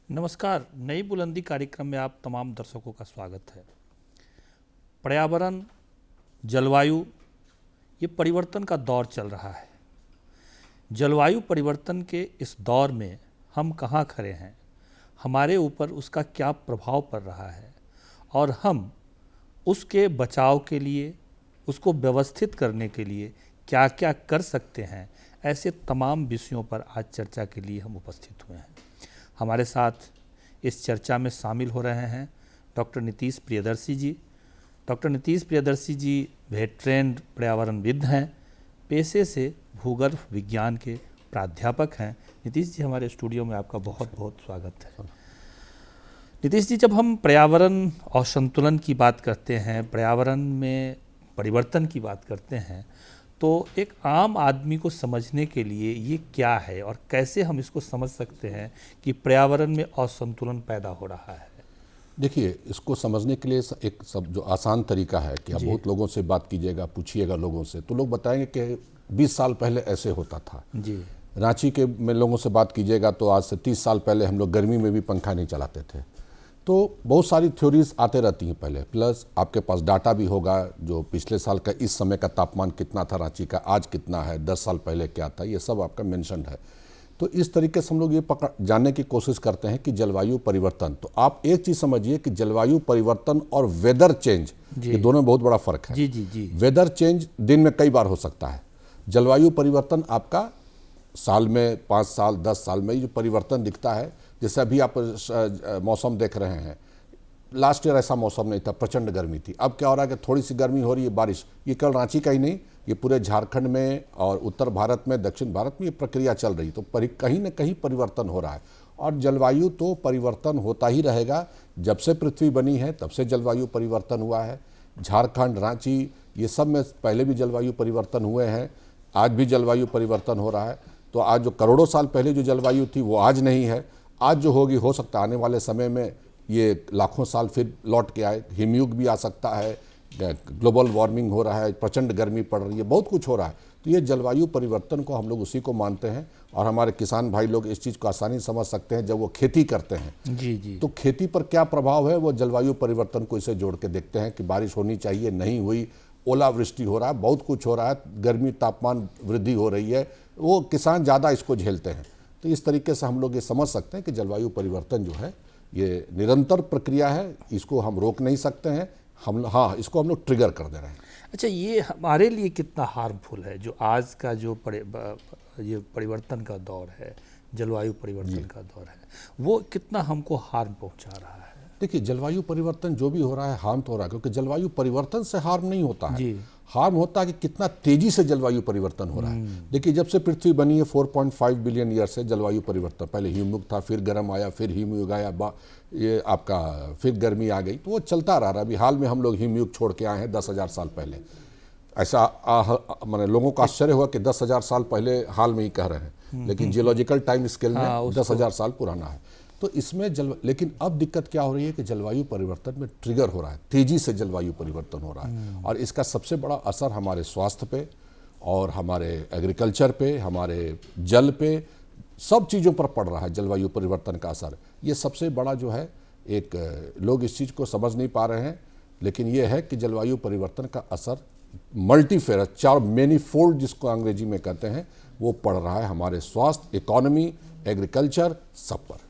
नमस्कार। नई बुलंदी कार्यक्रम में आप तमाम दर्शकों का स्वागत है। पर्यावरण, जलवायु, ये परिवर्तन का दौर चल रहा है। जलवायु परिवर्तन के इस दौर में हम कहाँ खड़े हैं, हमारे ऊपर उसका क्या प्रभाव पड़ रहा है और हम उसके बचाव के लिए, उसको व्यवस्थित करने के लिए क्या क्या कर सकते हैं, ऐसे तमाम विषयों पर आज चर्चा के लिए हम उपस्थित हुए हैं। हमारे साथ इस चर्चा में शामिल हो रहे हैं डॉक्टर नीतीश प्रियदर्शी जी। डॉक्टर नीतीश प्रियदर्शी जी वेटरेंड पर्यावरणविद हैं, पेशे से भूगर्भ विज्ञान के प्राध्यापक हैं। नीतीश जी, हमारे स्टूडियो में आपका बहुत बहुत स्वागत है। नीतीश जी, जब हम पर्यावरण और संतुलन की बात करते हैं, पर्यावरण में परिवर्तन की बात करते हैं, तो एक आम आदमी को समझने के लिए ये क्या है और कैसे हम इसको समझ सकते हैं कि पर्यावरण में असंतुलन पैदा हो रहा है? देखिए, इसको समझने के लिए एक सब जो आसान तरीका है कि आप बहुत लोगों से बात कीजिएगा, पूछिएगा लोगों से, तो लोग बताएंगे कि 20 साल पहले ऐसे होता था जी। रांची के में लोगों से बात कीजिएगा तो आज से 30 साल पहले हम लोग गर्मी में भी पंखा नहीं चलाते थे। तो बहुत सारी थ्योरीज आते रहती हैं पहले, प्लस आपके पास डाटा भी होगा जो पिछले साल का इस समय का तापमान कितना था रांची का, आज कितना है, 10 साल पहले क्या था, ये सब आपका मेंशन है। तो इस तरीके से हम लोग ये जानने की कोशिश करते हैं कि जलवायु परिवर्तन, तो आप एक चीज़ समझिए कि जलवायु परिवर्तन और वेदर चेंज, ये दोनों में बहुत बड़ा फर्क है। जी जी जी। वेदर चेंज दिन में कई बार हो सकता है, जलवायु परिवर्तन आपका साल में 5 साल 10 साल में जो परिवर्तन दिखता है। जैसे अभी आप मौसम देख रहे हैं, लास्ट ईयर ऐसा मौसम नहीं था, प्रचंड गर्मी थी। अब क्या हो रहा है कि थोड़ी सी गर्मी हो रही है, बारिश। ये केवल रांची का ही नहीं, ये पूरे झारखंड में और उत्तर भारत में, दक्षिण भारत में ये प्रक्रिया चल रही। तो कहीं ना कहीं परिवर्तन हो रहा है और जलवायु तो परिवर्तन होता ही रहेगा। जब से पृथ्वी बनी है तब से जलवायु परिवर्तन हुआ है। झारखंड, रांची, ये सब में पहले भी जलवायु परिवर्तन हुए हैं, आज भी जलवायु परिवर्तन हो रहा है। तो आज जो करोड़ों साल पहले जो जलवायु थी वो आज नहीं है, आज जो होगी, हो सकता है आने वाले समय में ये लाखों साल फिर लौट के आए। हिमयुग भी आ सकता है, ग्लोबल वार्मिंग हो रहा है, प्रचंड गर्मी पड़ रही है, बहुत कुछ हो रहा है। तो ये जलवायु परिवर्तन को हम लोग उसी को मानते हैं और हमारे किसान भाई लोग इस चीज़ को आसानी समझ सकते हैं जब वो खेती करते हैं। जी जी। तो खेती पर क्या प्रभाव है वो जलवायु परिवर्तन को इसे जोड़ के देखते हैं कि बारिश होनी चाहिए, नहीं हुई, ओलावृष्टि हो रहा है, बहुत कुछ हो रहा है, गर्मी, तापमान वृद्धि हो रही है, वो किसान ज़्यादा इसको झेलते हैं। तो इस तरीके से हम लोग ये समझ सकते हैं कि जलवायु परिवर्तन जो है ये निरंतर प्रक्रिया है, इसको हम रोक नहीं सकते हैं, इसको हम लोग ट्रिगर कर दे रहे हैं। अच्छा, ये हमारे लिए कितना हार्मफुल है जो आज का जो ये परिवर्तन का दौर है, जलवायु परिवर्तन का दौर है, वो कितना हमको हार्म पहुंचा रहा है? देखिए, जलवायु परिवर्तन जो भी हो रहा है हार्म तो हो रहा है, क्योंकि जलवायु परिवर्तन से हार्म नहीं होता है, हार्म होता है कि कितना तेजी से जलवायु परिवर्तन हो रहा है। देखिए, जब से पृथ्वी बनी है 4.5 बिलियन ईयर से जलवायु परिवर्तन, पहले हिमयुग था, फिर गर्म आया, फिर हिमयुग आया, ये आपका फिर गर्मी आ गई, तो वो चलता रहा। अभी हाल में हम लोग हिमयुग छोड़ के आए हैं 10,000 साल पहले। ऐसा मैंने लोगों को आश्चर्य हुआ कि 10,000 साल पहले हाल में ही कह रहे हैं, लेकिन जियोलॉजिकल टाइम स्केल में 10,000 साल पुराना है। तो इसमें लेकिन अब दिक्कत क्या हो रही है कि जलवायु परिवर्तन में ट्रिगर हो रहा है, तेजी से जलवायु परिवर्तन हो रहा है और इसका सबसे बड़ा असर हमारे स्वास्थ्य पे और हमारे एग्रीकल्चर पे, हमारे जल पे, सब चीज़ों पर पड़ रहा है जलवायु परिवर्तन का असर। ये सबसे बड़ा जो है, एक लोग इस चीज़ को समझ नहीं पा रहे हैं, लेकिन ये है कि जलवायु परिवर्तन का असर मल्टीफेरस, चार मैनीफोल्ड जिसको अंग्रेजी में कहते हैं, वो पड़ रहा है हमारे स्वास्थ्य, इकोनॉमी, एग्रीकल्चर, सब पर।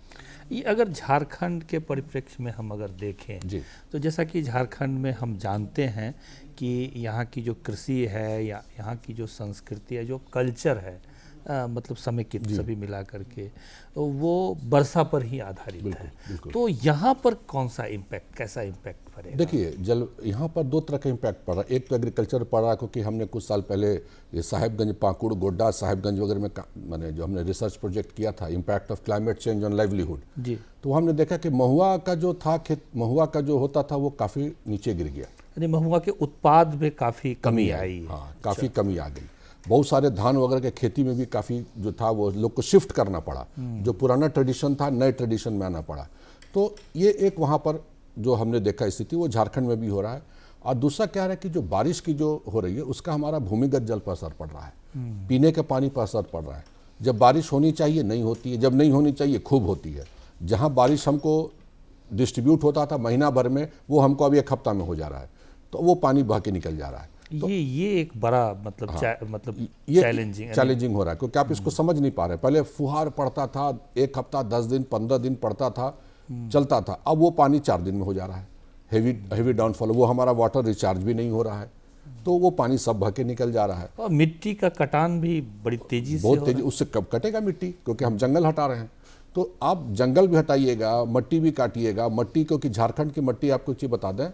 ये अगर झारखंड के परिप्रेक्ष्य में हम अगर देखें जी, तो जैसा कि झारखंड में हम जानते हैं कि यहाँ की जो कृषि है या यहाँ की जो संस्कृति है, जो कल्चर है, मतलब समेकित सभी मिला करके, तो वो वर्षा पर ही आधारित है। बिल्कुल। तो यहाँ पर कौन सा इम्पैक्ट, कैसा इम्पैक्ट पड़ेगा? देखिए, यहाँ पर दो तरह का इम्पैक्ट पड़ रहा है। एक तो एग्रीकल्चर पड़ रहा है, क्योंकि हमने कुछ साल पहले ये साहेबगंज, पाकुड़, गोड्डा, साहेबगंज वगैरह में मैंने जो हमने रिसर्च प्रोजेक्ट किया था, impact of climate change on livelihood जी, तो हमने देखा कि महुआ का जो था, महुआ का जो होता था वो काफ़ी नीचे गिर गया, यानी महुआ के उत्पाद में काफ़ी कमी आई। हाँ, काफ़ी कमी आ गई। बहुत सारे धान वगैरह के खेती में भी काफ़ी जो था वो लोग को शिफ्ट करना पड़ा, जो पुराना ट्रेडिशन था नए ट्रेडिशन में आना पड़ा। तो ये एक वहाँ पर जो हमने देखा स्थिति, वो झारखंड में भी हो रहा है। और दूसरा क्या है कि जो बारिश की जो हो रही है उसका हमारा भूमिगत जल पर असर पड़ रहा है, पीने के पानी पर असर पड़ रहा है। जब बारिश होनी चाहिए नहीं होती है, जब नहीं होनी चाहिए खूब होती है। जहाँ बारिश हमको डिस्ट्रीब्यूट होता था महीना भर में, वो हमको अब 1 हफ्ता में हो जा रहा है, तो वो पानी बह के निकल जा रहा है। तो ये एक बड़ा मतलब ये चैलेंजिंग हो रहा है, क्योंकि आप इसको समझ नहीं पा रहे। पहले फुहार पड़ता था, 1 हफ्ता, 10 दिन, 15 दिन पड़ता था, चलता था, अब वो पानी 4 दिन में हो जा रहा है। हेवी डाउनफॉल, वो हमारा वाटर रिचार्ज भी नहीं हो रहा है, तो वो पानी सब बह के निकल जा रहा है। और मिट्टी का कटान भी बड़ी तेजी से बहुत तेजी, उससे कब कटेगा मिट्टी, क्योंकि हम जंगल हटा रहे हैं। तो आप जंगल भी हटाइएगा, मट्टी भी काटिएगा, मट्टी, क्योंकि झारखंड की मट्टी, आपको चीज़ बता दें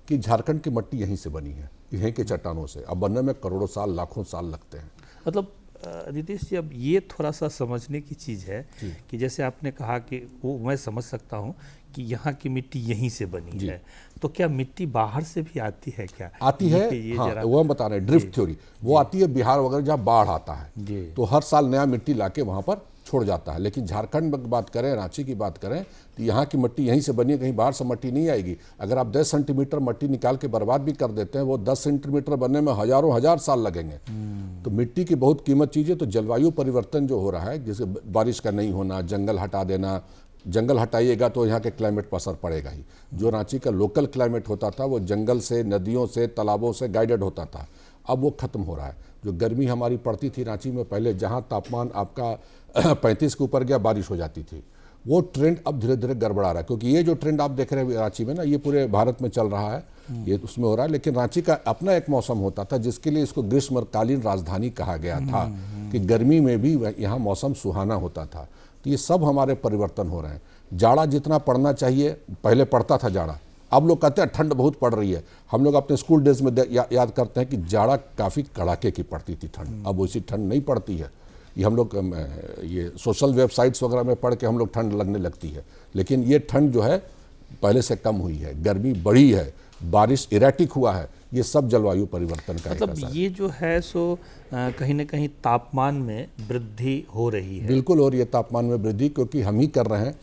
कि झारखंड की मट्टी यहीं से बनी है, यहीं के चट्टानों से। अब बनने में करोड़ों साल, लाखों साल लगते हैं। मतलब नीतीश जी, अब ये थोड़ा सा समझने की चीज़ है कि जैसे आपने कहा कि वो मैं समझ सकता हूँ कि यहाँ की मिट्टी यहीं से बनी है, तो क्या मिट्टी बाहर से भी आती है क्या? आती है, हाँ, वो हम बता रहे हैं, ड्रिफ्ट थ्योरी, वो आती है बिहार वगैरह, जहाँ बाढ़ आता है तो हर साल नया मिट्टी लाके वहाँ पर छोड़ जाता है। लेकिन झारखंड में बात करें, रांची की बात करें, तो यहाँ की मिट्टी यहीं से बनी है, कहीं बाहर से मिट्टी नहीं आएगी। अगर आप 10 सेंटीमीटर मिट्टी निकाल के बर्बाद भी कर देते हैं, वो 10 सेंटीमीटर बनने में हजारों हजार साल लगेंगे। तो मिट्टी की बहुत कीमत चीज़ है। तो जलवायु परिवर्तन जो हो रहा है, जैसे बारिश का नहीं होना, जंगल हटा देना, जंगल हटाइएगा तो यहाँ के क्लाइमेट पर असर पड़ेगा ही। जो रांची का लोकल क्लाइमेट होता था, वो जंगल से, नदियों से, तालाबों से गाइडेड होता था, अब वो खत्म हो रहा है। जो गर्मी हमारी पड़ती थी रांची में पहले, जहाँ तापमान आपका 35 के ऊपर गया, बारिश हो जाती थी, वो ट्रेंड अब धीरे धीरे गड़बड़ा रहा है। क्योंकि ये जो ट्रेंड आप देख रहे हैं रांची में ना, ये पूरे भारत में चल रहा है, ये उसमें हो रहा है। लेकिन रांची का अपना एक मौसम होता था, जिसके लिए इसको ग्रीष्मकालीन राजधानी कहा गया था, कि गर्मी में भी यहाँ मौसम सुहाना होता था। तो ये सब हमारे परिवर्तन हो रहे हैं। जाड़ा जितना पड़ना चाहिए, पहले पड़ता था जाड़ा, अब लोग कहते हैं ठंड बहुत पड़ रही है। हम लोग अपने स्कूल डेज में याद करते हैं कि जाड़ा काफ़ी कड़ाके की पड़ती थी ठंड, अब वैसी ठंड नहीं पड़ती है। ये हम लोग ये सोशल वेबसाइट्स वगैरह में पढ़ के हम लोग ठंड लगने लगती है, लेकिन ये ठंड जो है पहले से कम हुई है, गर्मी बढ़ी है, बारिश इरेटिक हुआ है। ये सब जलवायु परिवर्तन का मतलब ये जो है सो कहीं ना कहीं तापमान में वृद्धि हो रही है। बिल्कुल, और ये तापमान में वृद्धि क्योंकि हम ही कर रहे हैं।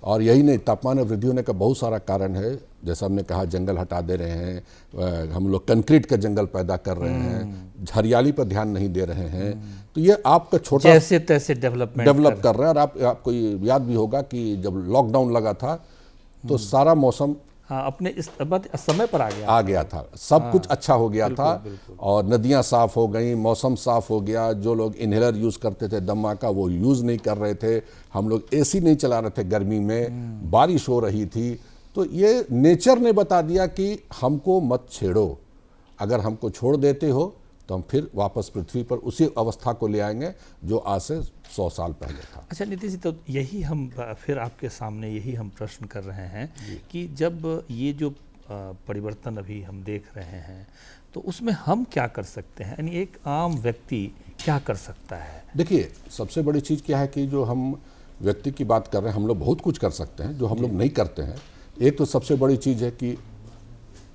और यही नहीं, तापमान में वृद्धि होने का बहुत सारा कारण है। जैसा हमने कहा, जंगल हटा दे रहे हैं, हम लोग कंक्रीट का जंगल पैदा कर रहे हैं, हरियाली पर ध्यान नहीं दे रहे हैं। तो ये आपका छोटा जैसे तैसे डेवलप कर रहे हैं। और आपको याद भी होगा कि जब लॉकडाउन लगा था तो सारा मौसम अपने इस समय पर आ गया था, सब कुछ अच्छा हो गया था, और नदियां साफ हो गई, मौसम साफ हो गया। जो लोग इनहेलर यूज़ करते थे दमा का, वो यूज़ नहीं कर रहे थे, हम लोग एसी नहीं चला रहे थे गर्मी में, बारिश हो रही थी। तो ये नेचर ने बता दिया कि हमको मत छेड़ो, अगर हमको छोड़ देते हो तो हम फिर वापस पृथ्वी पर उसी अवस्था को ले आएंगे जो आज से 100 साल पहले था। अच्छा नीतीश जी, तो यही हम फिर आपके सामने यही हम प्रश्न कर रहे हैं कि जब ये जो परिवर्तन अभी हम देख रहे हैं, तो उसमें हम क्या कर सकते हैं, यानी एक आम व्यक्ति क्या कर सकता है? देखिए, सबसे बड़ी चीज़ क्या है कि जो हम व्यक्ति की बात कर रहे हैं, हम लोग बहुत कुछ कर सकते हैं जो हम लोग नहीं करते हैं। एक तो सबसे बड़ी चीज़ है कि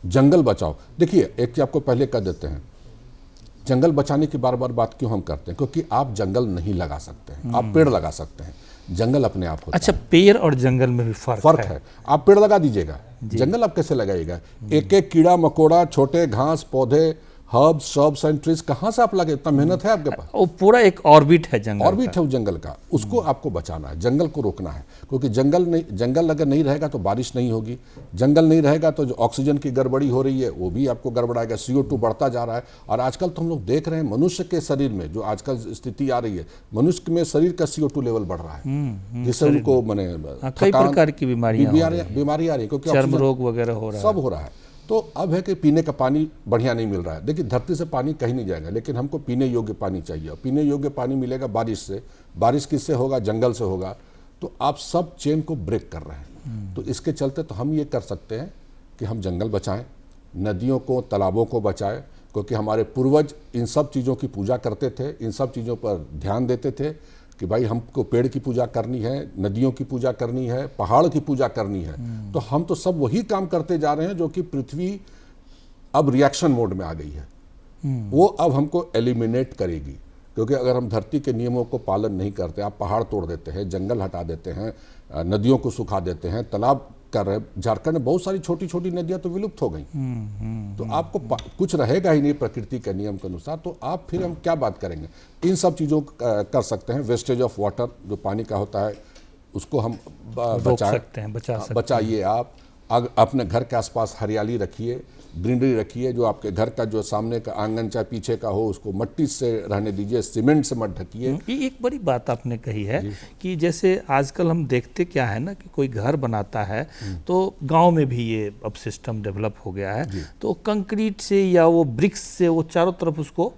जंगल बचाओ। देखिए, एक चीज़ आपको पहले कह देते हैं, जंगल बचाने की बार बार बात क्यों हम करते हैं? क्योंकि आप जंगल नहीं लगा सकते हैं, आप पेड़ लगा सकते हैं, जंगल अपने आप होता है। अच्छा, पेड़ और जंगल में भी फर्क है। आप पेड़ लगा दीजिएगा, जंगल आप कैसे लगाइएगा? एक एक कीड़ा मकोड़ा, छोटे घास पौधे, हर्ब्स, श्रब्स एंड ट्रीज कहाँ से आप लगे? इतना मेहनत है आपके पास? वो पूरा एक ऑर्बिट है जंगल, ऑर्बिट है उस जंगल का, उसको आपको बचाना है, जंगल को रोकना है। क्योंकि जंगल अगर नहीं रहेगा तो बारिश नहीं होगी, जंगल नहीं रहेगा तो जो ऑक्सीजन की गड़बड़ी हो रही है वो भी आपको गड़बड़ाएगा, CO2 बढ़ता जा रहा है। और आजकल तो हम लोग देख रहे हैं मनुष्य के शरीर में जो आजकल स्थिति आ रही है, मनुष्य में शरीर का CO2 लेवल बढ़ रहा है, जिससे उनको कई प्रकार की बीमारी आ रही है, क्योंकि चर्म रोग वगैरह हो रहा है, सब हो रहा है। तो अब है कि पीने का पानी बढ़िया नहीं मिल रहा है। देखिए, धरती से पानी कहीं नहीं जाएगा, लेकिन हमको पीने योग्य पानी चाहिए, और पीने योग्य पानी मिलेगा बारिश से। बारिश किससे होगा? जंगल से होगा। तो आप सब चेन को ब्रेक कर रहे हैं। तो इसके चलते तो हम ये कर सकते हैं कि हम जंगल बचाएं, नदियों को, तालाबों को बचाएं, क्योंकि हमारे पूर्वज इन सब चीज़ों की पूजा करते थे, इन सब चीज़ों पर ध्यान देते थे कि भाई हमको पेड़ की पूजा करनी है, नदियों की पूजा करनी है, पहाड़ की पूजा करनी है। तो हम तो सब वही काम करते जा रहे हैं जो कि पृथ्वी अब रिएक्शन मोड में आ गई है, वो अब हमको एलिमिनेट करेगी। क्योंकि अगर हम धरती के नियमों को पालन नहीं करते, आप पहाड़ तोड़ देते हैं, जंगल हटा देते हैं, नदियों को सुखा देते हैं, तालाब कर रहे हैं। झारखंड में बहुत सारी छोटी छोटी नदियां तो विलुप्त हो गई। तो आपको कुछ रहेगा ही नहीं प्रकृति के नियम के अनुसार। तो आप फिर हम क्या बात करेंगे? इन सब चीज़ों कर सकते हैं। वेस्टेज ऑफ वाटर, जो पानी का होता है, उसको हम रोक सकते हैं, बचा सकते हैं। बचाइए आप। अपने घर के आसपास हरियाली रखिए, ग्रीनरी रखिए। जो आपके घर का जो सामने का आंगन चाहे पीछे का हो, उसको मिट्टी से रहने दीजिए, सीमेंट से मत ढकिए। ये एक बड़ी बात आपने कही है कि जैसे आजकल हम देखते क्या है ना कि कोई घर बनाता है तो गांव में भी ये अब सिस्टम डेवलप हो गया है, तो कंक्रीट से या वो ब्रिक्स से वो चारों तरफ उसको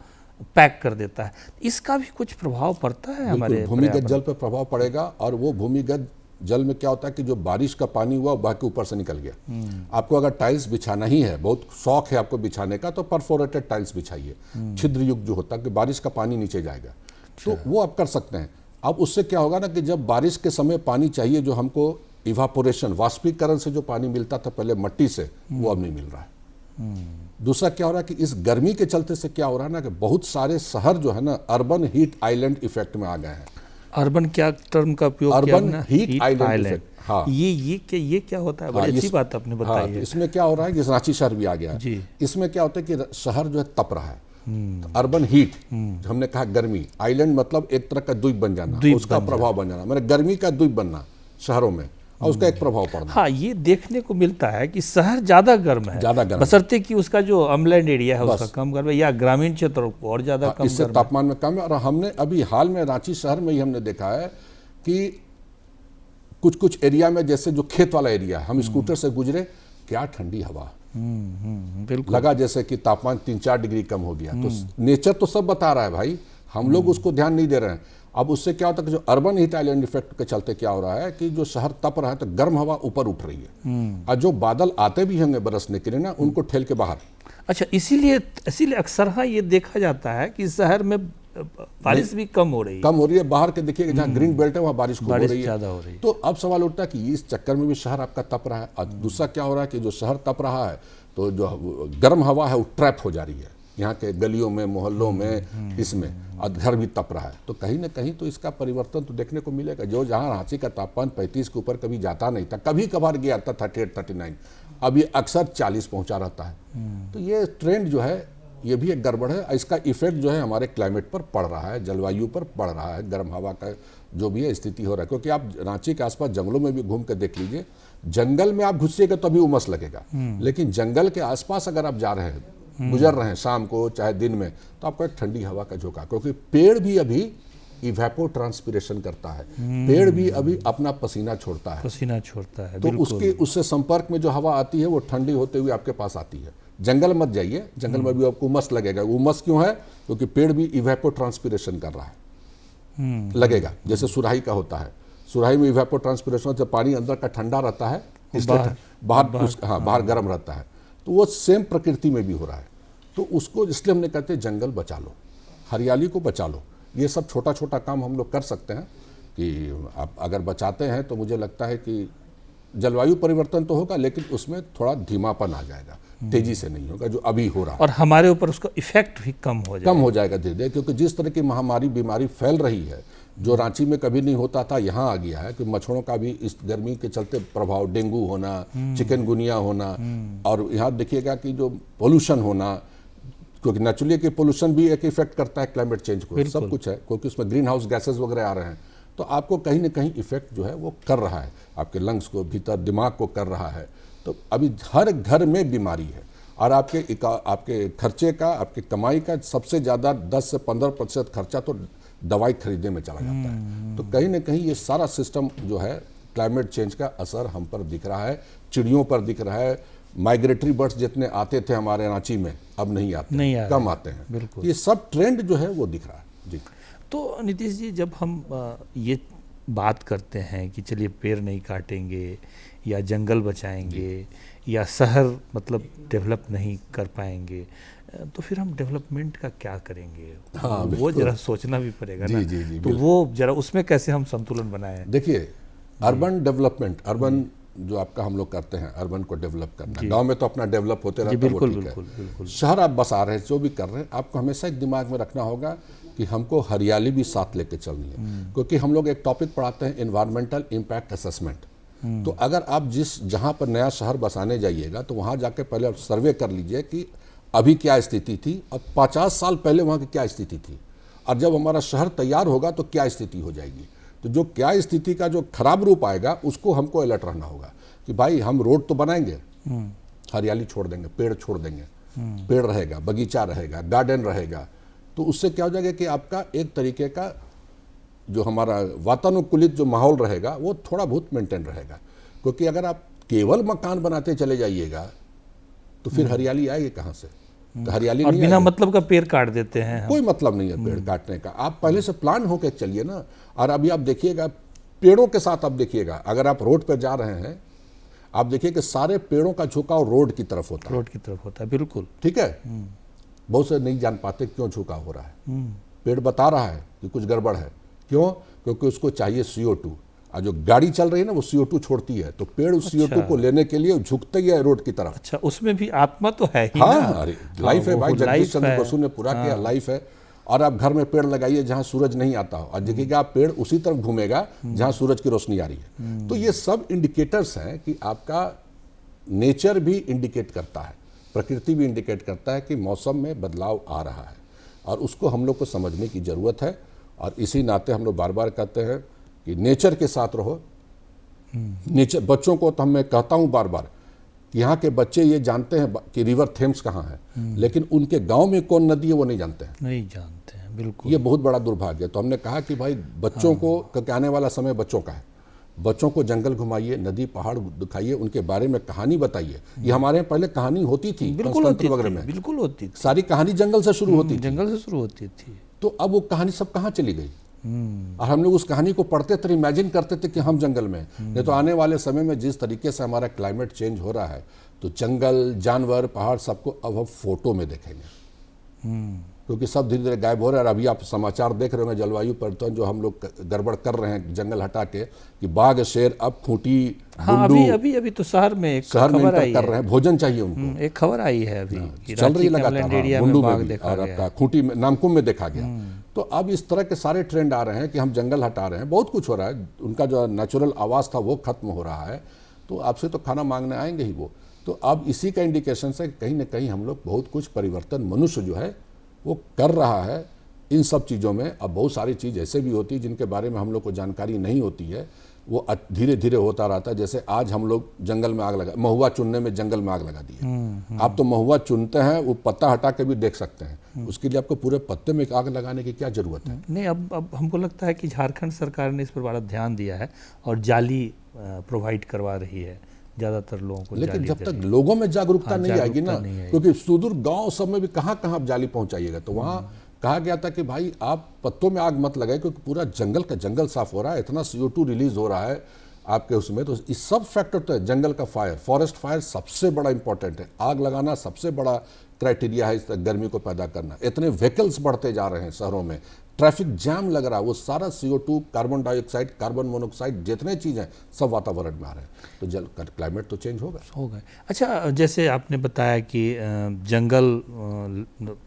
पैक कर देता है। इसका भी कुछ प्रभाव पड़ता है हमारे भूमिगत जल पर प्रभाव पड़ेगा। और वो भूमिगत जल में क्या होता है कि जो बारिश का पानी हुआ बह के ऊपर से निकल गया। आपको अगर टाइल्स बिछाना ही है, बहुत शौक है आपको बिछाने का, तो परफोरेटेड टाइल्स बिछाइए, छिद्र युक्त जो होता है कि बारिश का पानी नीचे जाएगा, तो वो आप कर सकते हैं। अब उससे क्या होगा ना कि जब बारिश के समय पानी चाहिए, जो हमको इवापोरेशन वाष्पीकरण से जो पानी मिलता था पहले मिट्टी से, वो अब नहीं मिल रहा है। दूसरा क्या हो रहा है कि इस गर्मी के चलते से क्या हो रहा है ना कि बहुत सारे शहर जो है ना अर्बन हीट आइलैंड इफेक्ट में आ गए हैं। अर्बन क्या टर्म का उपयोग किया अर्बन हीट आइलैंड इफेक्ट। हाँ, ये क्या होता है? बड़ी अच्छी बात आपने बताई है। इसमें क्या हो रहा है कि रांची शहर भी आ गया है। इसमें क्या होता है कि शहर जो है तप रहा है। तो अर्बन हीट, हमने कहा गर्मी, आइलैंड मतलब एक तरह का द्वीप बन जाना, उसका प्रभाव बन जाना, मतलब गर्मी का द्वीप बनना शहरों में, और उसका एक प्रभाव पड़ना। हाँ, ये देखने को मिलता है कि शहर ज्यादा गर्म है, बशर्ते कि उसका जो अम्लैंड एरिया है उसका कम गर्म है, या ग्रामीण क्षेत्र और ज्यादा कम, इससे तापमान में कम है। और हमने अभी हाल में रांची शहर में ही हमने देखा है कि कुछ कुछ एरिया में, जैसे जो खेत वाला एरिया, हम स्कूटर से गुजरे, क्या ठंडी हवा, बिल्कुल लगा जैसे कि तापमान 3-4 डिग्री कम हो गया। तो नेचर तो सब बता रहा है भाई, हम लोग उसको ध्यान नहीं दे रहे हैं। अब उससे क्या होता है कि जो अर्बन हीट आइलैंड इफेक्ट के चलते क्या हो रहा है कि जो शहर तप रहा है तो गर्म हवा ऊपर उठ रही है, और जो बादल आते भी होंगे बरसने के लिए ना, उनको ठेल के बाहर। अच्छा, इसीलिए अक्सर ये देखा जाता है कि शहर में बारिश भी कम हो रही है। बाहर के देखिए जहाँ ग्रीन बेल्ट है वहाँ बारिश हो रही है। तो अब सवाल उठता है कि इस चक्कर में भी शहर आपका तप रहा है। और दूसरा क्या हो रहा है कि जो शहर तप रहा है तो जो गर्म हवा है वो ट्रैप हो जा रही है यहाँ के गलियों में, मोहल्लों में, इसमें, और घर भी तप रहा है। तो कहीं ना कहीं तो इसका परिवर्तन तो देखने को मिलेगा। जो जहाँ रांची का तापमान 35 के ऊपर कभी जाता नहीं था, कभी कभार गया था 38-39, अब ये अक्सर 40 पहुँचा रहता है। तो ये ट्रेंड जो है ये भी एक गड़बड़ है। इसका इफेक्ट जो है हमारे क्लाइमेट पर पड़ रहा है, जलवायु पर पड़ रहा है, गर्म हवा का जो भी है स्थिति हो रहा है। क्योंकि आप रांची के आसपास जंगलों में भी घूम के देख लीजिए, जंगल में आप घुसिएगा तो अभी उमस लगेगा, लेकिन जंगल के आसपास अगर आप जा रहे हैं, गुजर रहे हैं शाम को चाहे दिन में, तो आपको एक ठंडी हवा का झोंका, क्योंकि पेड़ भी अभी इवेपो ट्रांसपिरेशन करता है, पेड़ भी अभी अपना पसीना छोड़ता है, तो उसके उससे संपर्क में जो हवा आती है वो ठंडी होते हुए आपके पास आती है। जंगल मत जाइए, जंगल में भी आपको उमस लगेगा। उमस क्यों है? क्योंकि पेड़ भी इवेपो ट्रांसपिरेशन कर रहा है, लगेगा। जैसे सुराही का होता है, सुराही में इवेपो ट्रांसपिरेशन, जब पानी अंदर का ठंडा रहता है इसलिए बाहर गर्म रहता है, तो वो सेम प्रकृति में भी हो रहा है। तो उसको इसलिए हमने कहते हैं जंगल बचा लो, हरियाली को बचा लो। ये सब छोटा छोटा काम हम लोग कर सकते हैं कि आप अगर बचाते हैं तो मुझे लगता है कि जलवायु परिवर्तन तो होगा, लेकिन उसमें थोड़ा धीमापन आ जाएगा, तेजी से नहीं होगा जो अभी हो रहा है, और हमारे ऊपर उसका इफेक्ट भी कम हो जाएगा धीरे धीरे। क्योंकि जिस तरह की महामारी बीमारी फैल रही है, जो रांची में कभी नहीं होता था, यहाँ आ गया है कि मच्छरों का भी इस गर्मी के चलते प्रभाव, डेंगू होना, चिकनगुनिया होना, और यहाँ देखिएगा कि जो पोल्यूशन होना, क्योंकि नेचुरली कि पोल्यूशन भी एक इफेक्ट करता है क्लाइमेट चेंज को, सब कुछ है, क्योंकि उसमें ग्रीन हाउस गैसेज वगैरह आ रहे हैं, तो आपको कहीं ना कहीं इफेक्ट जो है वो कर रहा है, आपके लंग्स को, भीतर दिमाग को कर रहा है। तो अभी हर घर में बीमारी है, और आपके खर्चे का, आपकी कमाई का सबसे ज़्यादा 10 से 15% खर्चा तो दवाई खरीदने में चला जाता है। तो कहीं ना कहीं ये सारा सिस्टम जो है, क्लाइमेट चेंज का असर हम पर दिख रहा है, चिड़ियों पर दिख रहा है। माइग्रेटरी बर्ड्स जितने आते थे हमारे रांची में, अब नहीं आते, कम आते हैं। बिल्कुल, ये सब ट्रेंड जो है वो दिख रहा है जी। तो नीतीश जी, जब हम ये बात करते हैं कि चलिए पेड़ नहीं काटेंगे या जंगल बचाएंगे या शहर मतलब डेवलप नहीं कर पाएंगे, तो फिर हम डेवलपमेंट का क्या करेंगे? हाँ, वो जरा सोचना भी पड़ेगा ना। जी, तो वो जरा उसमें कैसे हम संतुलन बनाएं? देखिए, अर्बन डेवलपमेंट, अर्बन जो आपका हम लोग करते हैं, अर्बन को डेवलप करना, गांव में तो अपना डेवलप होते रहता है, वो ठीक है। शहर आप बसा रहे हैं, जो भी कर रहे हैं, आपको हमेशा एक दिमाग में रखना होगा कि हमको हरियाली भी साथ लेके चलनी है। क्योंकि हम लोग एक टॉपिक पढ़ाते हैं, एनवायरमेंटल इम्पैक्ट असेसमेंट। तो अगर आप जहाँ पर नया शहर बसाने जाइएगा, तो वहाँ जाके पहले आप सर्वे कर लीजिए कि अभी क्या स्थिति थी और 50 साल पहले वहाँ की क्या स्थिति थी, और जब हमारा शहर तैयार होगा तो क्या स्थिति हो जाएगी। तो जो क्या स्थिति का जो खराब रूप आएगा उसको हमको अलर्ट रहना होगा कि भाई हम रोड तो बनाएंगे, हरियाली छोड़ देंगे, पेड़ छोड़ देंगे, पेड़ रहेगा, बगीचा रहेगा, गार्डन रहेगा, तो उससे क्या हो जाएगा कि आपका एक तरीके का जो हमारा वातानुकूलित जो माहौल रहेगा वो थोड़ा बहुत मेंटेन रहेगा। क्योंकि अगर आप केवल मकान बनाते चले जाइएगा तो फिर हरियाली आएगी कहाँ से? तो हरियाली और नहीं बिना आएगी। मतलब का पेड़ काट देते हैं हम। कोई मतलब नहीं है पेड़ काटने का। आप पहले से प्लान होके चलिए ना। और अभी आप देखिएगा पेड़ों के साथ, आप देखिएगा अगर आप रोड पर जा रहे हैं, आप देखिए कि सारे पेड़ों का झुकाव रोड की तरफ होता है। रोड की तरफ होता है, बिल्कुल। ठीक है, बहुत से नहीं जान पाते क्यों झुकाव हो रहा है। पेड़ बता रहा है कि कुछ गड़बड़ है। क्यों? क्योंकि उसको चाहिए CO2, और जो गाड़ी चल रही है ना वो CO2 छोड़ती है, तो पेड़ उस CO2 को लेने के लिए झुकते ही है रोड की तरफ। अच्छा, उसमें भी आत्मा तो है ही हाँ, ना। अरे लाइफ है वो भाई, लाइफ जगदीश चंद्र है। बसु ने पूरा किया, लाइफ है। और आप घर में पेड़ लगाइए जहाँ सूरज नहीं आता हो, और देखिएगा आप पेड़ उसी तरफ घूमेगा जहाँ सूरज की रोशनी आ रही है। तो ये सब इंडिकेटर्स हैं कि आपका नेचर भी इंडिकेट करता है, प्रकृति भी इंडिकेट करता है कि मौसम में बदलाव आ रहा है, और उसको हम लोग को समझने की ज़रूरत है। और इसी नाते हम लोग बार बार कहते हैं कि नेचर के साथ रहो। नेचर, बच्चों को तो मैं कहता हूँ बार बार, यहाँ के बच्चे ये जानते हैं कि रिवर थेम्स कहाँ है, लेकिन उनके गांव में कौन नदी है वो नहीं जानते हैं। नहीं जानते हैं, बिल्कुल। ये बहुत बड़ा दुर्भाग्य है। तो हमने कहा कि भाई बच्चों को, क्योंकि आने वाला समय बच्चों का है, बच्चों को जंगल घुमाइए, नदी पहाड़ दिखाइए, उनके बारे में कहानी बताइए। ये हमारे यहाँ पहले कहानी होती थी, बिल्कुल होती वगैरह थी, में बिल्कुल होती थी। सारी कहानी जंगल से शुरू होती थी। जंगल से शुरू होती थी। तो अब वो कहानी सब कहाँ चली गई? और हम लोग उस कहानी को पढ़ते थे, इमेजिन करते थे कि हम जंगल में। नहीं तो आने वाले समय में जिस तरीके से हमारा क्लाइमेट चेंज हो रहा है, तो जंगल, जानवर, पहाड़ सबको अब हम फोटो में देखेंगे, क्योंकि सब धीरे धीरे गायब हो रहा है। और अभी आप समाचार देख रहे होंगे जलवायु परिवर्तन जो हम लोग गड़बड़ कर रहे हैं जंगल हटा के, कि बाघ, शेर अब खूंटी, हाँ, अभी तो शहर में एक शहर में खबर इंटर आई कर है। रही है, भोजन चाहिए उनको। एक खबर आई है अभी कि चल रही रांची लगातार, कैमलैंड हाँ, एरिया बुंडू में में बाघ भी, देखा और गया। आपका खूंटी में, नामकुम में देखा गया। तो अब इस तरह के सारे ट्रेंड आ रहे हैं कि हम जंगल हटा रहे हैं, बहुत कुछ हो रहा है, उनका जो नेचुरल आवाज़ था वो खत्म हो रहा है। तो आपसे तो खाना मांगने आएंगे ही वो। तो अब इसी का इंडिकेशन है कहीं ना कहीं हम लोग बहुत कुछ परिवर्तन मनुष्य जो है वो कर रहा है इन सब चीज़ों में। अब बहुत सारी चीज़ ऐसे भी होती है जिनके बारे में हम लोग को जानकारी नहीं होती है, वो धीरे धीरे होता रहता है। जैसे आज हम लोग जंगल में आग लगा, महुआ चुनने में जंगल में आग लगा दी है। आप तो महुआ चुनते हैं, वो पत्ता हटा के भी देख सकते हैं, उसके लिए आपको पूरे पत्ते में आग लगाने की क्या जरूरत है? नहीं, अब हमको लगता है कि झारखंड सरकार ने इस पर बड़ा ध्यान दिया है और जाली प्रोवाइड करवा रही है ज़्यादातर लोगों को। लेकिन जब तक लोगों में जागरूकता नहीं आएगी ना, क्योंकि सुदूर गांव सब में भी कहाँ कहाँ आप जाली पहुंचाइएगा। तो वहाँ कहा गया था कि भाई आप पत्तों में आग मत लगाए, क्योंकि पूरा जंगल का जंगल साफ हो रहा है, इतना CO2 रिलीज हो रहा है आपके उसमें। तो इस सब फैक्टर तो है। जंगल का फायर, फॉरेस्ट फायर सबसे बड़ा इंपॉर्टेंट है। आग लगाना सबसे बड़ा क्राइटेरिया है इस गर्मी को पैदा करना। इतने व्हीकल्स बढ़ते जा रहे हैं शहरों में, ट्रैफिक जैम लग रहा है, वो सारा CO2, carbon dioxide, carbon monoxide, जितने चीज़ हैं सब वातावरण में आ रहे हैं। तो क्लाइमेट तो चेंज होगा। अच्छा, जैसे आपने बताया कि जंगल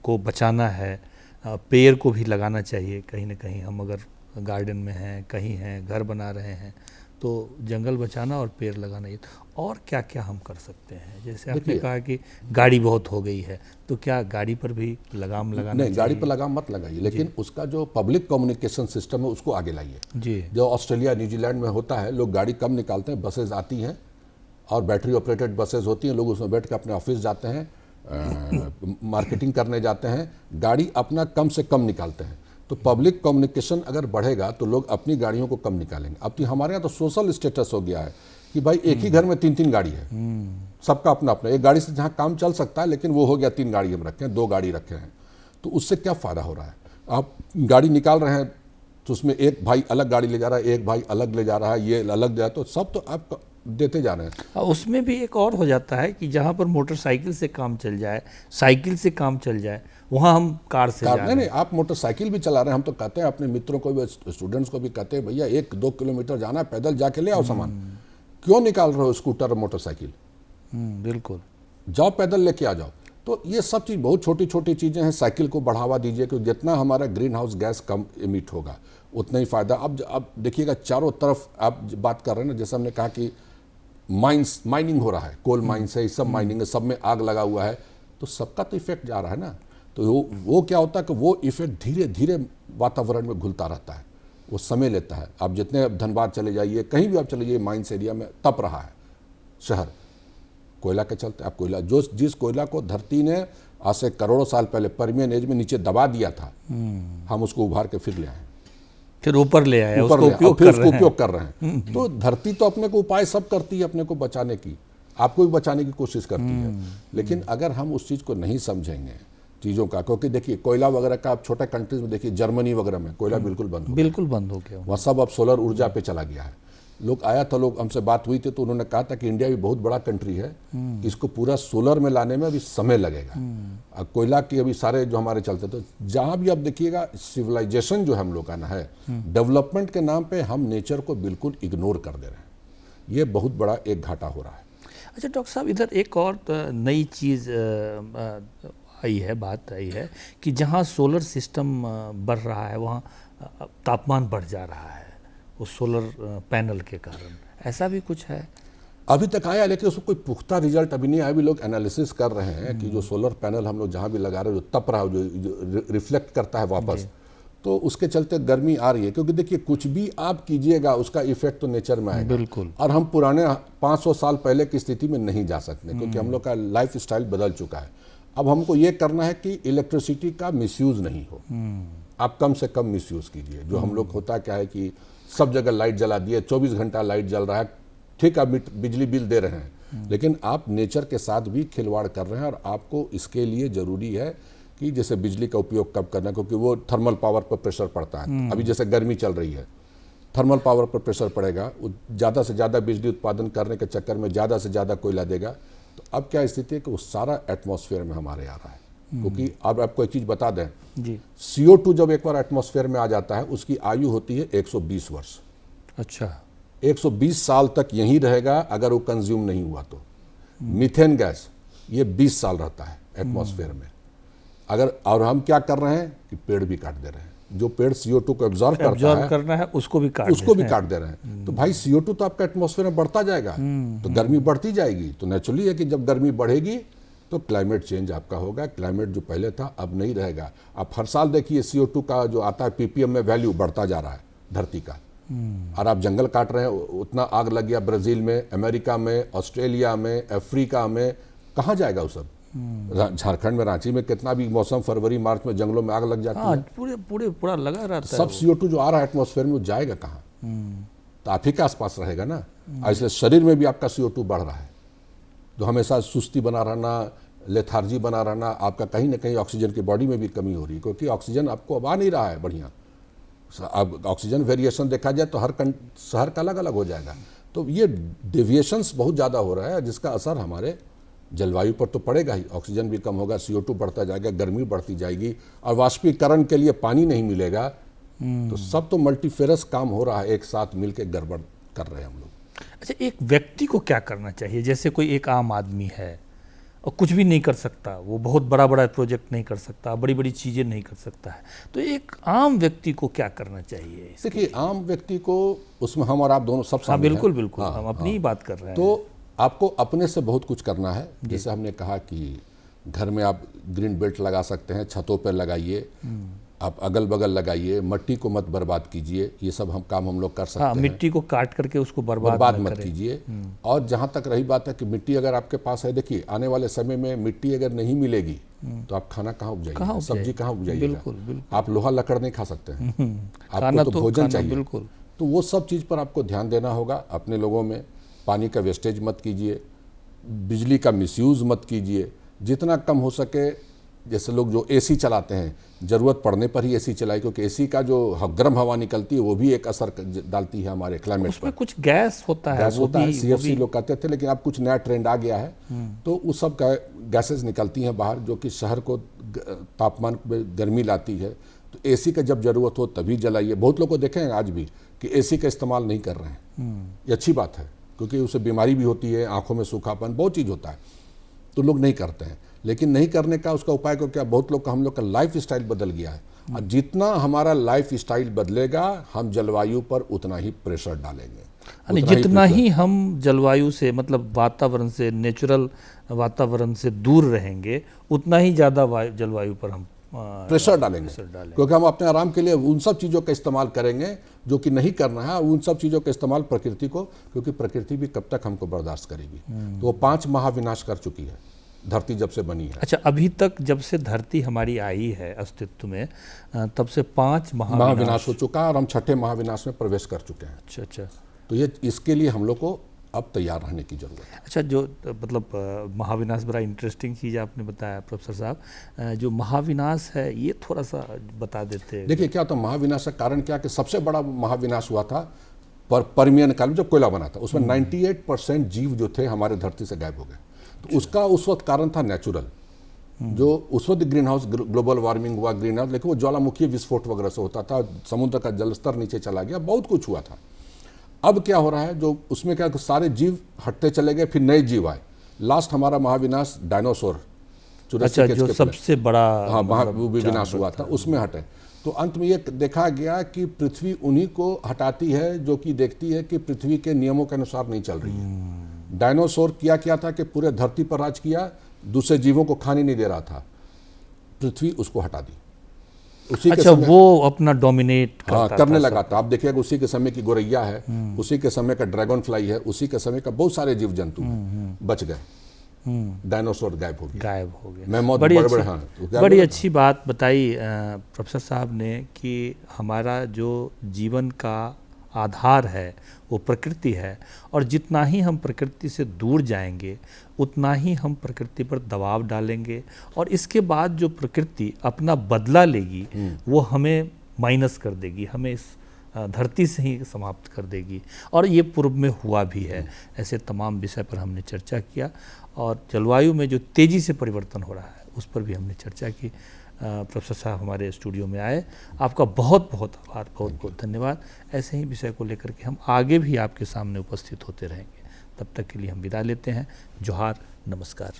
को बचाना है, पेड़ को भी लगाना चाहिए। कहीं ना कहीं हम अगर गार्डन में हैं, कहीं हैं, घर बना रहे हैं, तो जंगल बचाना और पेड़ लगाना। ये और क्या क्या हम कर सकते हैं? जैसे आपने कहा कि गाड़ी बहुत हो गई है, तो क्या गाड़ी पर भी लगाम लगाना नहीं, चाहिए? गाड़ी पर लगाम मत लगाइए, लेकिन उसका जो पब्लिक कम्युनिकेशन सिस्टम है उसको आगे लाइए जी। जो ऑस्ट्रेलिया, न्यूजीलैंड में होता है, लोग गाड़ी कम निकालते हैं, बसेज आती हैं और बैटरी ऑपरेटेड बसेज होती हैं, लोग उसमें बैठ कर अपने ऑफिस जाते हैं, मार्केटिंग करने जाते हैं, गाड़ी अपना कम से कम निकालते हैं। तो पब्लिक कम्युनिकेशन अगर बढ़ेगा तो लोग अपनी गाड़ियों को कम निकालेंगे। अब तो हमारे यहाँ तो सोशल स्टेटस हो गया है कि भाई एक ही घर में 3-3 गाड़ी है, सबका अपना अपना। एक गाड़ी से जहाँ काम चल सकता है, लेकिन वो हो गया 3 गाड़ी हम रखे हैं, 2 गाड़ी रखे हैं। तो उससे क्या फ़ायदा हो रहा है? आप गाड़ी निकाल रहे हैं तो उसमें एक भाई अलग गाड़ी ले जा रहा है, एक भाई अलग ले जा रहा है, ये अलग जा रहा है, तो सब तो आप देते जा रहे हैं। उसमें भी एक और हो जाता है कि जहाँ पर मोटरसाइकिल से काम चल जाए, साइकिल से काम चल जाए, वहाँ हम कार से जा रहे हैं। नहीं, आप मोटरसाइकिल भी चला रहे हैं। हम तो कहते हैं अपने मित्रों को भी, स्टूडेंट्स को भी कहते हैं, भैया 1-2 किलोमीटर जाना है, पैदल जाके ले आओ सामान। क्यों निकाल रहे हो स्कूटर और मोटरसाइकिल? बिल्कुल, जाओ पैदल लेके आ जाओ। तो ये सब चीज़ बहुत छोटी छोटी चीज़ें हैं। साइकिल को बढ़ावा दीजिए, क्योंकि जितना हमारा ग्रीन हाउस गैस कम इमिट होगा उतना ही फ़ायदा। अब देखिएगा चारों तरफ आप बात कर रहे हैं ना, जैसे हमने कहा कि माइनिंग हो रहा है, कोल माइंस है, सब माइनिंग है, सब में आग लगा हुआ है, तो सबका तो इफेक्ट जा रहा है ना। तो वो क्या होता है कि वो इफेक्ट धीरे धीरे वातावरण में घुलता रहता है। वो समय लेता है। आप जितने धनबाद चले जाइए, कहीं भी आप चले जाइए, माइंस एरिया में तप रहा है शहर कोयला के चलते। आप कोयला जिस कोयला को धरती ने आज से करोड़ों साल पहले पर्मियन एज में नीचे दबा दिया था, हम उसको उभार के फिर ले आए, फिर ऊपर ले आए, ऊपर उसको उपयोग कर रहे हैं। तो धरती तो अपने को उपाय सब करती है अपने को बचाने की, आपको भी बचाने की कोशिश करती है। लेकिन अगर हम उस चीज़ को नहीं समझेंगे चीज़ों का, क्योंकि देखिए कोयला वगैरह का आप छोटे कंट्रीज में देखिए, जर्मनी वगैरह में कोयला बिल्कुल बंद हो गया, वहाँ सब अब सोलर ऊर्जा पे चला गया है। लोग हमसे बात हुई थी तो उन्होंने कहा था कि इंडिया भी बहुत बड़ा कंट्री है, इसको पूरा सोलर में लाने में अभी समय लगेगा। कोयला की अभी सारे जो हमारे चलते, तो जहाँ भी आप देखिएगा सिविलाइजेशन जो हम लोग का ना है, डेवलपमेंट के नाम पे हम नेचर को बिल्कुल इग्नोर कर दे रहे हैं। ये बहुत बड़ा एक घाटा हो रहा है। अच्छा डॉक्टर साहब, इधर एक और नई चीज़ बात आई है कि जहाँ सोलर सिस्टम बढ़ रहा है वहाँ तापमान बढ़ जा रहा है उस सोलर पैनल के कारण, ऐसा भी कुछ है? अभी तक आया, लेकिन उसको कोई पुख्ता रिजल्ट अभी नहीं आया। अभी लोग एनालिसिस कर रहे हैं कि जो सोलर पैनल हम लोग जहाँ भी लगा रहे हैं, जो तप रहा है, जो रिफ्लेक्ट करता है वापस, तो उसके चलते गर्मी आ रही है। क्योंकि देखिए कुछ भी आप कीजिएगा उसका इफेक्ट तो नेचर में आएगा। बिल्कुल। और हम पुराने 500 साल पहले की स्थिति में नहीं जा सकते, क्योंकि हम लोग का लाइफ स्टाइल बदल चुका है। अब हमको ये करना है कि इलेक्ट्रिसिटी का मिसयूज नहीं हो, आप कम से कम मिसयूज कीजिए। जो हम लोग होता क्या है कि सब जगह लाइट जला दिए, 24 घंटा लाइट जल रहा है, ठीक आप बिजली बिल दे रहे हैं, लेकिन आप नेचर के साथ भी खिलवाड़ कर रहे हैं। और आपको इसके लिए ज़रूरी है कि जैसे बिजली का उपयोग कब करना है, क्योंकि वो थर्मल पावर पर प्रेशर पड़ता है। अभी जैसे गर्मी चल रही है, थर्मल पावर पर प्रेशर पड़ेगा, ज़्यादा से ज़्यादा बिजली उत्पादन करने के चक्कर में ज़्यादा से ज़्यादा कोयला देगा। तो अब क्या स्थिति है कि वो सारा एटमॉस्फेयर में हमारे आ रहा है। क्योंकि अब आपको एक चीज़ बता दें जी, CO2 जब एक बार एटमॉस्फेयर में आ जाता है, उसकी आयु होती है 120 वर्ष। अच्छा, 120 साल तक यहीं रहेगा अगर वो कंज्यूम नहीं हुआ तो। मीथेन गैस ये 20 साल रहता है एटमॉस्फेयर में। अगर और हम क्या कर रहे हैं कि पेड़ भी काट दे रहे हैं। जो पेड़ CO2 को एब्जॉर्व करना है उसको भी काट दे रहे हैं। तो भाई CO2 तो आपका एटमॉस्फेयर में बढ़ता जाएगा, तो गर्मी बढ़ती जाएगी। तो नेचुरली है कि जब गर्मी बढ़ेगी तो क्लाइमेट चेंज आपका होगा। क्लाइमेट जो पहले था अब नहीं रहेगा। आप हर साल देखिए CO2 का जो आता है PPM में वैल्यू बढ़ता जा रहा है धरती का। और आप जंगल काट रहे हैं, उतना आग लग गया ब्राज़ील में, अमेरिका में, ऑस्ट्रेलिया में, अफ्रीका में, कहाँ जाएगा वो सब? झारखंड में रांची में कितना भी मौसम फरवरी मार्च में जंगलों में आग लग जाती है। पूरा लगा रहता है। सब CO2 जो आ रहा है एटमॉस्फेयर में वो जाएगा कहाँ? तो आप ही के आसपास रहेगा ना। इसलिए शरीर में भी आपका CO2 बढ़ रहा है। तो हमेशा सुस्ती बना रहना, लेथार्जी बना रहना, आपका कहीं ना कहीं ऑक्सीजन की बॉडी में भी कमी हो रही है, क्योंकि ऑक्सीजन आपको अब आ नहीं रहा है बढ़िया। अब ऑक्सीजन वेरिएशन देखा जाए तो हर शहर का अलग अलग हो जाएगा। तो ये डेविएशंस बहुत ज़्यादा हो रहा है, जिसका असर हमारे जलवायु पर तो पड़ेगा ही। ऑक्सीजन भी कम होगा, CO2 बढ़ता जाएगा, गर्मी बढ़ती जाएगी, और वाष्पीकरण के लिए पानी नहीं मिलेगा। तो सब तो मल्टीफेरस काम हो रहा है, एक साथ मिलकर गड़बड़ कर रहे हैं हम लोग। अच्छा, एक व्यक्ति को क्या करना चाहिए? जैसे कोई एक आम आदमी है और कुछ भी नहीं कर सकता, वो बहुत बड़ा प्रोजेक्ट नहीं कर सकता, बड़ी बड़ी चीज़ें नहीं कर सकता है, तो एक आम व्यक्ति को क्या करना चाहिए? देखिए आम व्यक्ति को, उसमें हम और आप दोनों सब हाँ बिल्कुल, हम अपनी ही बात कर रहे हैं। तो आपको अपने से बहुत कुछ करना है। जैसे हमने कहा कि घर में आप ग्रीन बेल्ट लगा सकते हैं, छतों पर लगाइए, आप अगल बगल लगाइए, मिट्टी को मत बर्बाद कीजिए। ये सब हम लोग कर सकते हैं। मिट्टी को काट करके उसको बर्बाद मत कीजिए। और जहाँ तक रही बात है कि मिट्टी अगर आपके पास है, देखिए आने वाले समय में मिट्टी अगर नहीं मिलेगी तो आप खाना कहाँ उपजाइएगा, सब्जी कहाँ उपजाइएगा? बिल्कुल। आप लोहा लकड़ नहीं खा सकते हैं, आपको तो भोजन चाहिए। बिल्कुल। तो वो सब चीज़ पर आपको ध्यान देना होगा अपने लोगों में। पानी का वेस्टेज मत कीजिए, बिजली का मिसयूज़ मत कीजिए, जितना कम हो सके। जैसे लोग जो AC चलाते हैं, ज़रूरत पड़ने पर ही AC चलाए, क्योंकि AC का जो गर्म हवा निकलती है वो भी एक असर डालती है हमारे क्लाइमेट पर। उसमें कुछ गैस होता है, CFC लोग कहते थे, लेकिन अब कुछ नया ट्रेंड आ गया है। तो उस सब गैसेज निकलती हैं बाहर, जो कि शहर को तापमान में गर्मी लाती है। तो AC का जब ज़रूरत हो तभी जलाइए। बहुत लोग को देखें आज भी कि AC का इस्तेमाल नहीं कर रहे हैं। ये अच्छी बात है, क्योंकि उससे बीमारी भी होती है, आँखों में सूखापन, बहुत चीज़ होता है, तो लोग नहीं करते हैं। लेकिन नहीं करने का उसका उपाय को क्या, बहुत लोग का, हम लोग का लाइफ स्टाइल बदल गया है। और जितना हमारा लाइफ स्टाइल बदलेगा, हम जलवायु पर उतना ही प्रेशर डालेंगे। जितना ही हम जलवायु से, मतलब वातावरण से, नेचुरल वातावरण से दूर रहेंगे, उतना ही ज़्यादा जलवायु पर हम प्रेशर डालेंगे, क्योंकि हम अपने आराम के लिए उन सब चीज़ों का इस्तेमाल करेंगे जो कि नहीं करना है, उन सब चीज़ों का इस्तेमाल प्रकृति को, क्योंकि प्रकृति भी कब तक हमको बर्दाश्त करेगी। तो वो 5 महाविनाश कर चुकी है धरती जब से बनी है। अच्छा, अभी तक जब से धरती हमारी आई है अस्तित्व में, तब से 5 महाविनाश हो चुका है और हम 6ठे महाविनाश में प्रवेश कर चुके हैं। अच्छा अच्छा, तो ये इसके लिए हम लोग को अब तैयार रहने की जरूरत है। अच्छा, जो मतलब महाविनाश बड़ा इंटरेस्टिंग चीज़ आपने बताया प्रोफेसर साहब, जो महाविनाश है ये थोड़ा सा बता देते हैं। देखिए क्या होता, महाविनाश का कारण क्या कि सबसे बड़ा महाविनाश हुआ था परमियन काल में, जब कोयला बना था। उसमें 98% जीव जो थे हमारे धरती से गायब हो गए। तो उसका उस वक्त कारण था नेचुरल, जो उस वक्त ग्रीन हाउस, ग्लोबल वार्मिंग हुआ, ग्रीन हाउस, लेकिन वो ज्वालामुखी विस्फोट वगैरह से होता था, समुद्र का जलस्तर नीचे चला गया, बहुत कुछ हुआ था। अब क्या हो रहा है, जो उसमें क्या सारे जीव हटते चले गए, फिर नए जीव आए। लास्ट हमारा महाविनाश डायनासोर, अच्छा, जो सबसे बड़ा महाविनाश हुआ था, उसमें हटे। तो अंत में ये देखा गया कि पृथ्वी उन्हीं को हटाती है जो कि देखती है कि पृथ्वी के नियमों के अनुसार नहीं चल रही है। डायनासोर क्या था कि पूरे धरती पर राज किया, दूसरे जीवों को खाने नहीं दे रहा था, पृथ्वी उसको हटा दी। उसी अच्छा, वो अपना डोमिनेट करने लगा था। आप देखिएगा उसी के समय की गोरैया है, उसी के समय का ड्रैगन फ्लाई है, उसी के समय का बहुत सारे जीव जंतु बच गए, डायनासोर गायब हो गए। बड़ी अच्छी बात बताई प्रोफेसर साहब ने कि हमारा जो जीवन का आधार है वो प्रकृति है, और जितना ही हम प्रकृति से दूर जाएंगे उतना ही हम प्रकृति पर दबाव डालेंगे, और इसके बाद जो प्रकृति अपना बदला लेगी वो हमें माइनस कर देगी, हमें इस धरती से ही समाप्त कर देगी। और ये पूर्व में हुआ भी है। ऐसे तमाम विषय पर हमने चर्चा किया, और जलवायु में जो तेज़ी से परिवर्तन हो रहा है उस पर भी हमने चर्चा की। प्रोफेसर साहब हमारे स्टूडियो में आए, आपका बहुत बहुत आभार, बहुत बहुत धन्यवाद। ऐसे ही विषय को लेकर के हम आगे भी आपके सामने उपस्थित होते रहेंगे। तब तक के लिए हम विदा लेते हैं। जोहार, नमस्कार।